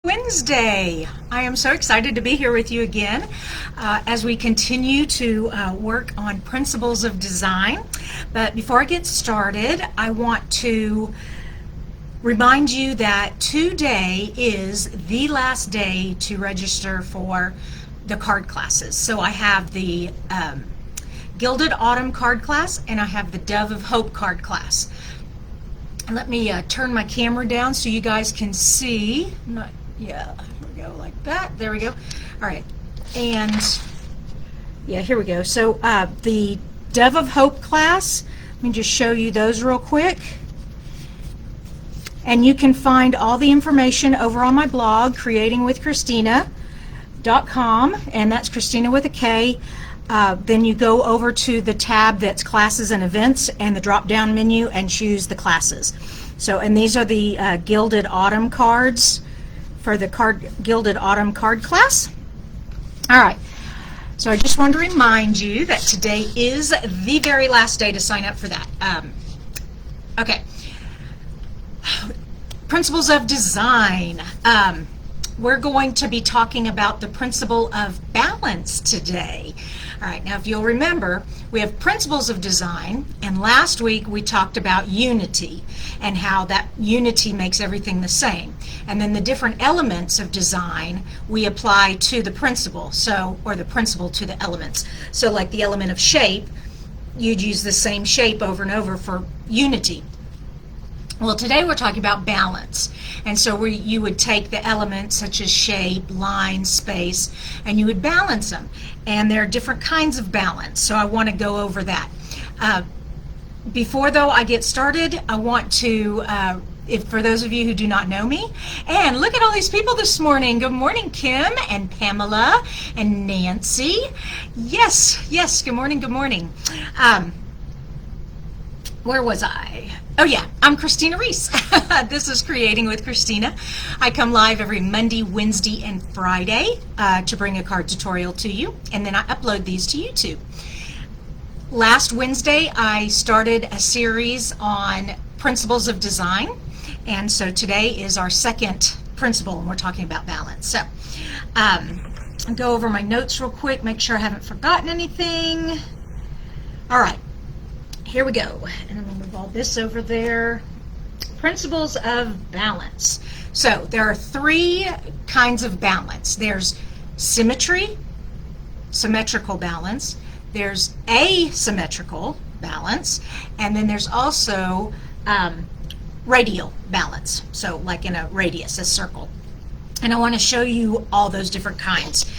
Wednesday. I am so excited to be here with you again as we continue to work on principles of design. But before I get started, I want to remind you that today is the last day to register for the card classes. So I have the Gilded Autumn card class and I have the Dove of Hope card class. And let me turn my camera down so you guys can see. Yeah, here we go, like that. There we go. All right, and yeah, here we go. So the Dove of Hope class, let me just show you those real quick. And you can find all the information over on my blog, creatingwithkristina.com, and that's Kristina with a K. Then you go over to the tab that's classes and events and the drop down menu and choose the classes. So, and these are the Gilded Autumn cards for the Gilded Autumn card class. All right, so I just wanted to remind you that today is the very last day to sign up for that. Okay, principles of design. We're going to be talking about the principle of balance today. All right, now if you'll remember, we have principles of design, and last week we talked about unity and how that unity makes everything the same. And then the different elements of design we apply to the principle, or the principle to the elements. So like the element of shape, you'd use the same shape over and over for unity. Well, today we're talking about balance, and so you would take the elements such as shape, line, space, and you would balance them. And there are different kinds of balance, so I want to go over that. Before though I get started, I want to, for those of you who do not know me, and look at all these people this morning. Good morning, Kim and Pamela and Nancy. Yes, good morning, good morning. Where was I? Oh yeah, I'm Kristina Reese. This is Creating with Kristina. I come live every Monday, Wednesday, and Friday to bring a card tutorial to you, and then I upload these to YouTube. Last Wednesday, I started a series on principles of design, and so today is our second principle, and we're talking about balance. So I'll go over my notes real quick, make sure I haven't forgotten anything. All right. Here we go, and I'm going to move all this over there. Principles of balance. So there are three kinds of balance. There's symmetry, symmetrical balance. There's asymmetrical balance, and then there's also radial balance. So like in a radius, a circle. And I want to show you all those different kinds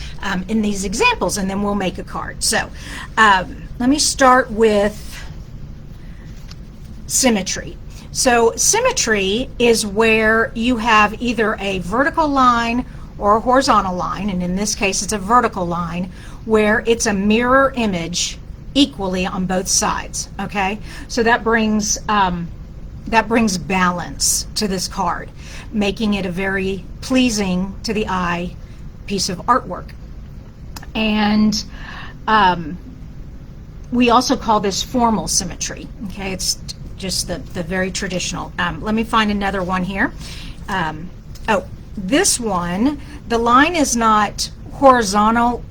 in these examples, and then we'll make a card. So let me start with symmetry. So symmetry is where you have either a vertical line or a horizontal line, and in this case it's a vertical line where it's a mirror image equally on both sides. Okay, so that brings balance to this card, making it a very pleasing to the eye piece of artwork. And we also call this formal symmetry. Okay, it's just the very traditional. Let me find another one here. Oh, this one, the line is not horizontal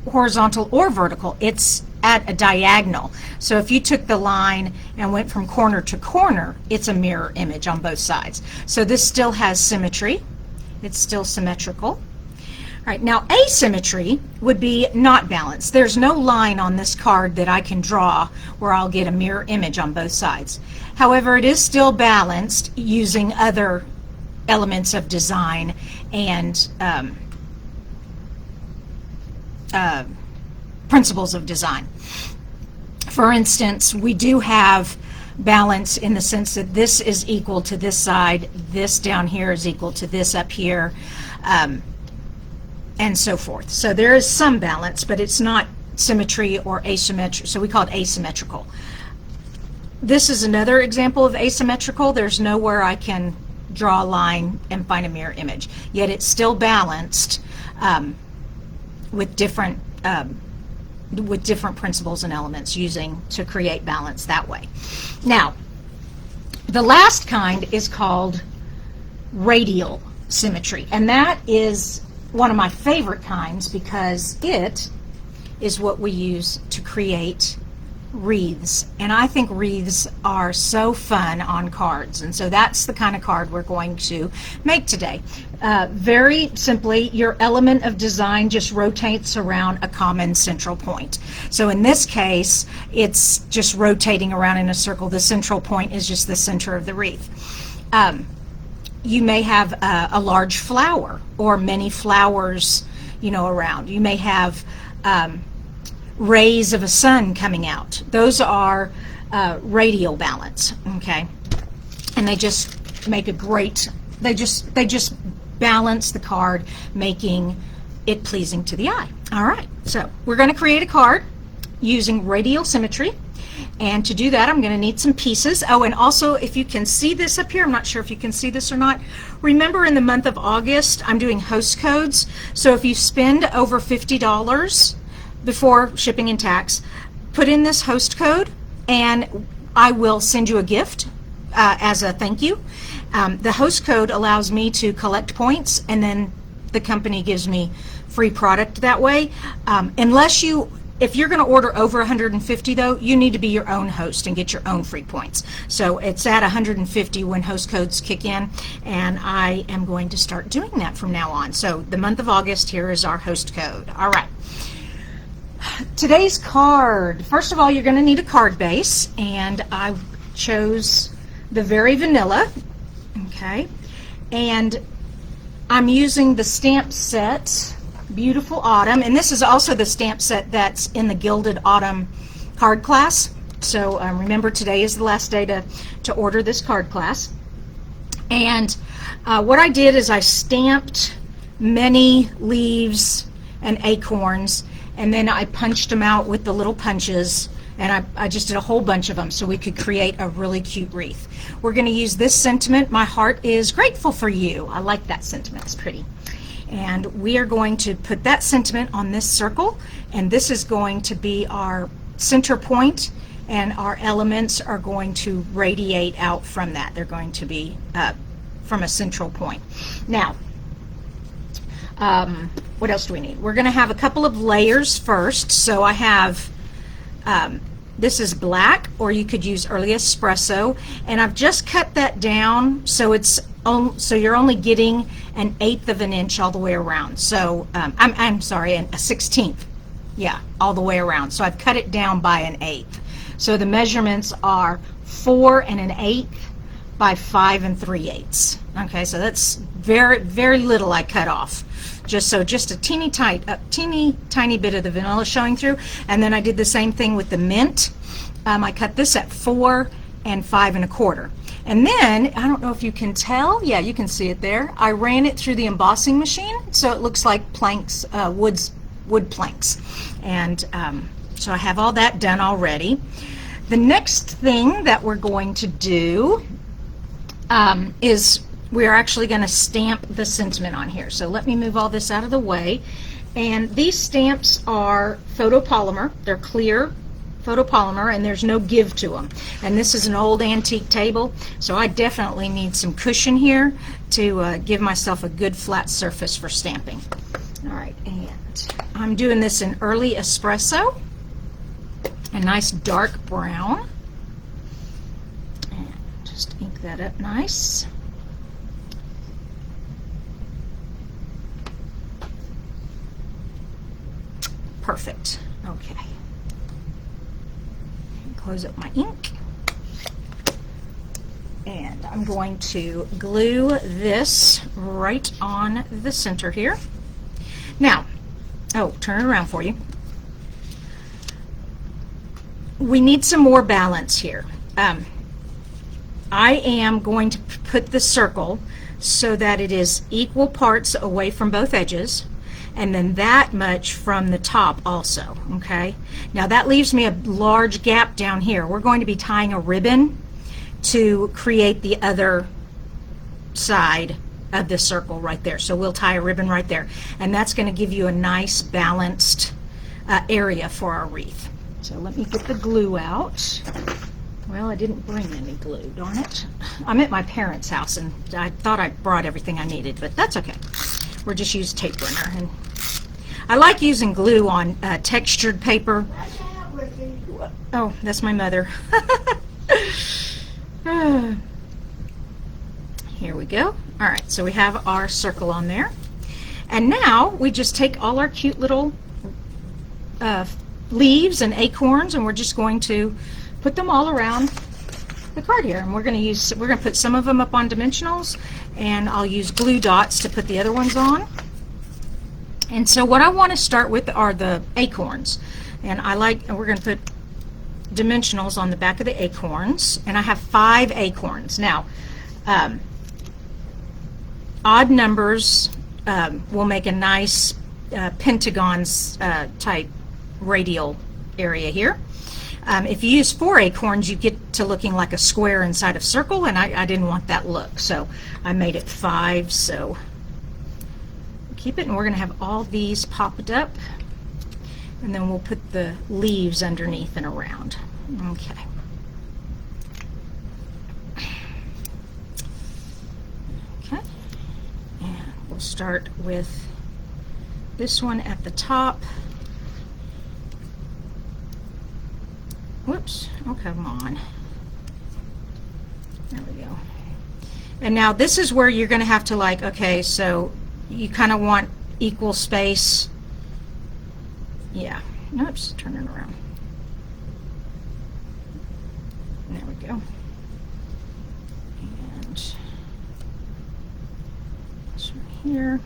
or vertical. It's at a diagonal. So if you took the line and went from corner to corner, it's a mirror image on both sides. So this still has symmetry. It's still symmetrical. All right, now asymmetry would be not balanced. There's no line on this card that I can draw where I'll get a mirror image on both sides. However, it is still balanced using other elements of design and principles of design. For instance, we do have balance in the sense that this is equal to this side, this down here is equal to this up here, and so forth. So there is some balance, but it's not symmetry or asymmetry, so we call it asymmetrical. This is another example of asymmetrical. There's nowhere I can draw a line and find a mirror image, yet it's still balanced with different principles and elements using to create balance that way. Now, the last kind is called radial Symmetry. And that is one of my favorite kinds because it is what we use to create wreaths. And I think wreaths are so fun on cards. And so that's the kind of card we're going to make today. Very simply, your element of design just rotates around a common central point. So in this case, it's just rotating around in a circle. The central point is just the center of the wreath. You may have a large flower or many flowers, around. You may have rays of a sun coming out. Those are radial balance, okay? And they just make a great, they just balance the card, making it pleasing to the eye. All right, so we're going to create a card using radial symmetry. And to do that, I'm going to need some pieces. Oh, and also, if you can see this up here, I'm not sure if you can see this or not. Remember, in the month of August, I'm doing host codes. So if you spend over $50 before shipping and tax, put in this host code, and I will send you a gift as a thank you. The host code allows me to collect points, and then the company gives me free product that way. If you're going to order over 150 though, you need to be your own host and get your own free points. So it's at 150 when host codes kick in, and I am going to start doing that from now on. So the month of August, here is our host code. All right. Today's card. First of all, you're going to need a card base, and I chose the Very Vanilla. Okay. And I'm using the stamp set Beautiful Autumn, and this is also the stamp set that's in the Gilded Autumn card class. So remember, today is the last day to order this card class. And what I did is I stamped many leaves and acorns, and then I punched them out with the little punches, and I just did a whole bunch of them so we could create a really cute wreath. We're going to use this sentiment, "My heart is grateful for you." I like that sentiment, it's pretty. And we are going to put that sentiment on this circle, and this is going to be our center point, and our elements are going to radiate out from that. They're going to be from a central point. Now, what else do we need? We're going to have a couple of layers first. So I have, this is black, or you could use early espresso, and I've just cut that down so you're only getting 1/8 of an inch all the way around. So I'm sorry, a 1/16, yeah, all the way around. So I've cut it down by 1/8. So the measurements are 4 1/8 by 5 3/8. Okay, so that's very, very little I cut off. Just a teeny tiny bit of the vanilla showing through. And then I did the same thing with the mint. I cut this at 4 5 1/4. And then, I don't know if you can tell, yeah, you can see it there. I ran it through the embossing machine, so it looks like planks, wood planks. And so I have all that done already. The next thing that we're going to do is we're actually going to stamp the sentiment on here. So let me move all this out of the way. And these stamps are photopolymer. They're clear photopolymer, and there's no give to them. And this is an old antique table, so I definitely need some cushion here to give myself a good flat surface for stamping. All right, and I'm doing this in early espresso, a nice dark brown, and just ink that up nice. Perfect. Okay. Close up my ink, and I'm going to glue this right on the center here. Now, turn it around for you. We need some more balance here. I am going to put the circle so that it is equal parts away from both edges, and then that much from the top also, okay? Now that leaves me a large gap down here. We're going to be tying a ribbon to create the other side of the circle right there. So we'll tie a ribbon right there, and that's going to give you a nice balanced area for our wreath. So let me get the glue out. Well, I didn't bring any glue, darn it. I'm at my parents' house, and I thought I brought everything I needed, but that's okay. We're just using tape runner, and I like using glue on textured paper. Oh, that's my mother. Here we go. All right, so we have our circle on there, and now we just take all our cute little leaves and acorns, and we're just going to put them all around the card here, and we're going to put some of them up on dimensionals, and I'll use glue dots to put the other ones on. And so what I want to start with are the acorns, and we're going to put dimensionals on the back of the acorns, and I have 5 acorns. Now odd numbers will make a nice pentagons type radial area here. If you use 4 acorns, you get to looking like a square inside a circle, and I didn't want that look, so I made it 5. So keep it, and we're going to have all these popped up, and then we'll put the leaves underneath and around. Okay. Okay, and we'll start with this one at the top. Whoops, oh come on. There we go. And now this is where you're going to have to, like, okay, so you kind of want equal space. Yeah, oops, turn it around. There we go. And this one here.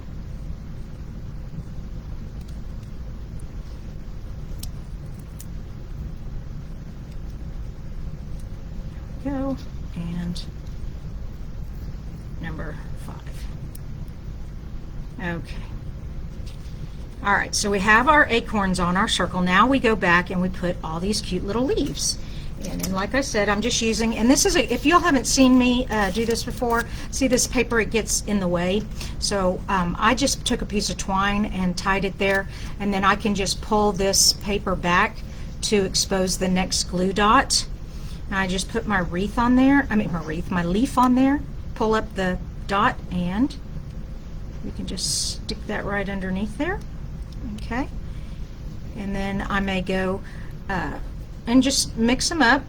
Go, and number 5. Okay. All right, so we have our acorns on our circle. Now we go back and we put all these cute little leaves. And like I said, I'm just using, and this is if y'all haven't seen me do this before, see this paper, it gets in the way. So I just took a piece of twine and tied it there, and then I can just pull this paper back to expose the next glue dot. And I just put my wreath on there, my leaf on there, pull up the dot, and we can just stick that right underneath there. Okay. And then I may go and just mix them up.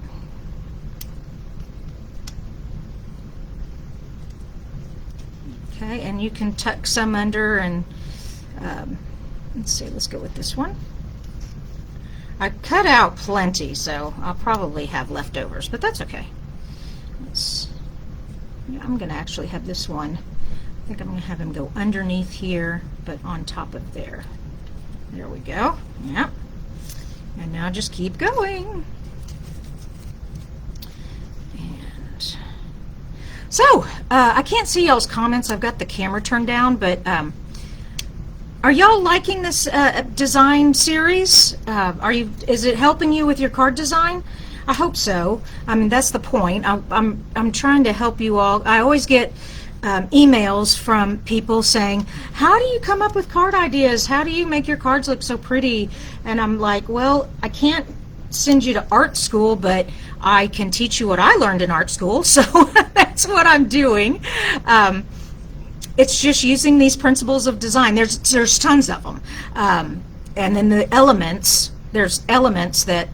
Okay, and you can tuck some under, and let's see, let's go with this one. I cut out plenty, so I'll probably have leftovers, but that's okay. I'm going to actually have this one, I think I'm going to have him go underneath here, but on top of there. There we go. Yep. And now just keep going. And so, I can't see y'all's comments. I've got the camera turned down, but are y'all liking this design series? Is it helping you with your card design? I hope so. I mean, that's the point. I'm trying to help you all. I always get emails from people saying, how do you come up with card ideas? How do you make your cards look so pretty? And I'm like, well, I can't send you to art school, but I can teach you what I learned in art school. So that's what I'm doing. It's just using these principles of design. There's tons of them. And then the elements, there's elements that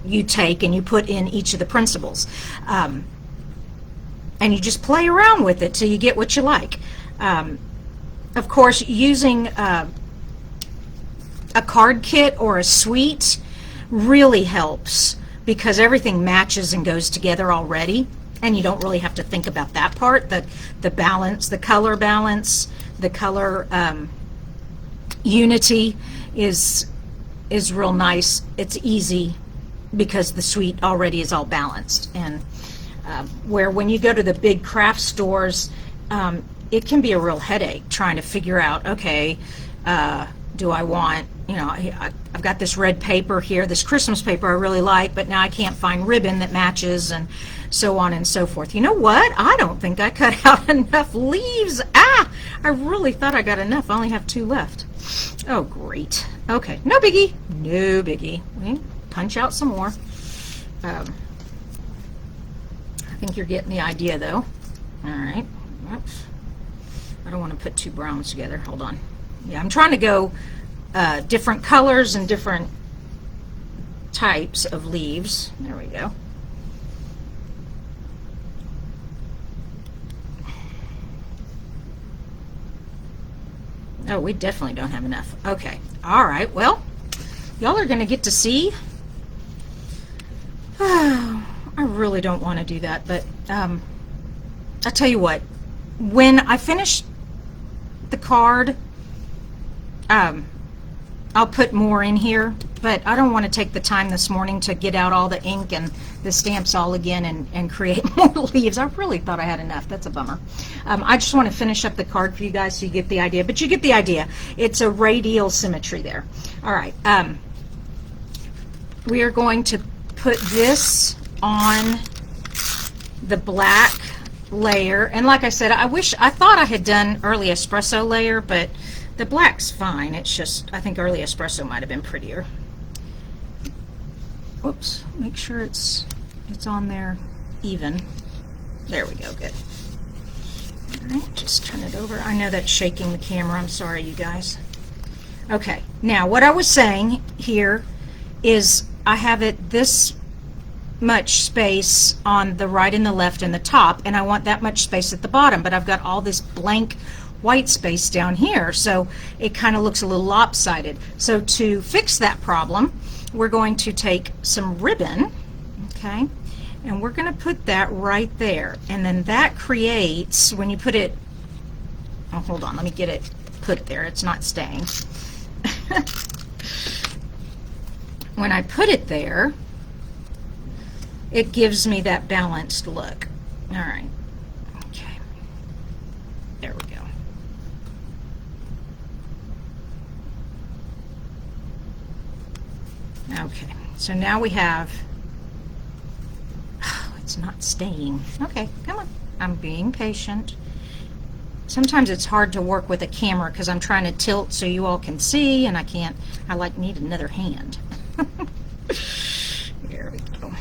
you take and you put in each of the principles. And you just play around with it till you get what you like. Of course, using a card kit or a suite really helps because everything matches and goes together already, and you don't really have to think about that part. The balance, the color balance, the color unity is real nice. It's easy because the suite already is all balanced. And where when you go to the big craft stores, it can be a real headache trying to figure out, okay, do I want, I've got this red paper here, this Christmas paper I really like, but now I can't find ribbon that matches, and so on and so forth. You know what? I don't think I cut out enough leaves. I really thought I got enough. I only have 2 left. Oh, great. Okay, no biggie. No biggie. We punch out some more. think you're getting the idea though. All right. Oops. I don't want to put two browns together. Hold on. Yeah, I'm trying to go different colors and different types of leaves. There we go. Oh, we definitely don't have enough. Okay. All right. Well, y'all are going to get to see. Oh, I really don't want to do that, but I'll tell you what. When I finish the card, I'll put more in here, but I don't want to take the time this morning to get out all the ink and the stamps all again and create more leaves. I really thought I had enough. That's a bummer. I just want to finish up the card for you guys so you get the idea, but you get the idea. It's a radial symmetry there. All right. We are going to put this on the black layer, and like I said, I thought I had done early espresso layer, but the black's fine. It's just, I think early espresso might have been prettier. Whoops, make sure it's on there even. There we go, good. All right, just turn it over. I know that's shaking the camera. I'm sorry, you guys. Okay, now what I was saying here is I have it this much space on the right and the left and the top, and I want that much space at the bottom, but I've got all this blank white space down here, so it kind of looks a little lopsided. So to fix that problem, we're going to take some ribbon, okay, and we're going to put that right there, and then that creates, when you put it, oh, hold on, let me get it put there, it's not staying. When I put it there, it gives me that balanced look. All right, okay, there we go. Okay, so now we have, oh, it's not staying. Okay, come on, I'm being patient. Sometimes it's hard to work with a camera because I'm trying to tilt so you all can see, and I can't, I like need another hand. There we go.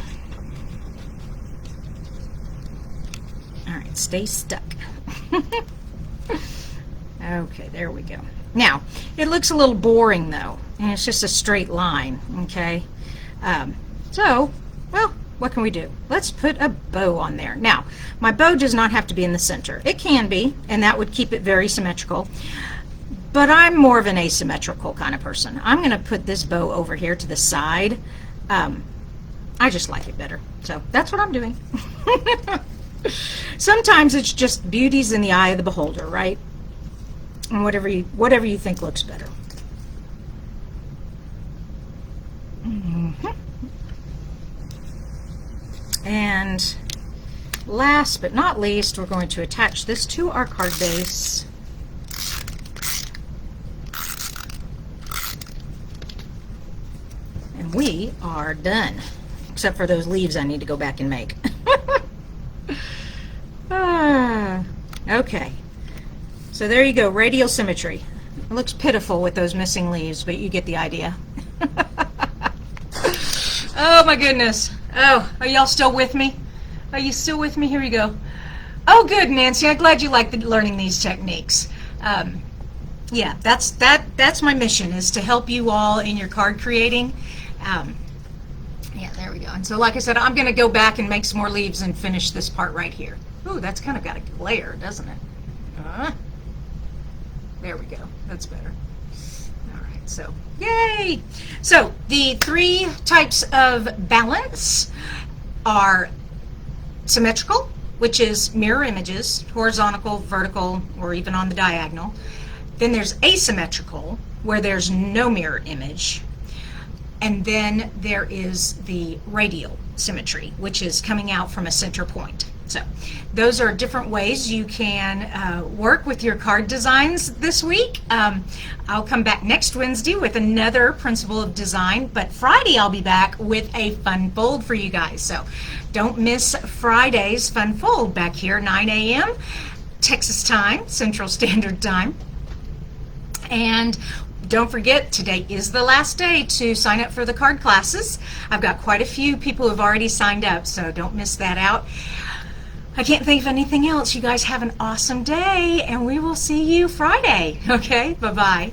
All right, stay stuck. Okay, there we go. Now, it looks a little boring though, and it's just a straight line, okay? So, well, what can we do? Let's put a bow on there. Now, my bow does not have to be in the center. It can be, and that would keep it very symmetrical, but I'm more of an asymmetrical kind of person. I'm going to put this bow over here to the side. I just like it better, so that's what I'm doing. Sometimes it's just beauty's in the eye of the beholder, right? And whatever you think looks better. And last but not least, we're going to attach this to our card base. And we are done, except for those leaves I need to go back and make. Okay. So there you go, radial symmetry. It looks pitiful with those missing leaves, but you get the idea. Oh my goodness. Oh, are y'all still with me? Are you still with me? Here we go. Oh good, Nancy, I'm glad you like learning these techniques. Yeah, that's my mission, is to help you all in your card creating. Yeah, there we go. And so like I said, I'm going to go back and make some more leaves and finish this part right here. Ooh, that's kind of got a glare, doesn't it? There we go. That's better. All right, so yay! So the three types of balance are symmetrical, which is mirror images, horizontal, vertical, or even on the diagonal. Then there's asymmetrical, where there's no mirror image. And then there is the radial symmetry, which is coming out from a center point. So those are different ways you can work with your card designs this week. I'll come back next Wednesday with another principle of design, but Friday I'll be back with a fun fold for you guys. So don't miss Friday's fun fold back here, 9 a.m. Texas time, Central Standard Time. And don't forget, today is the last day to sign up for the card classes. I've got quite a few people who have already signed up, so don't miss that out. I can't think of anything else. You guys have an awesome day, and we will see you Friday. Okay, bye-bye.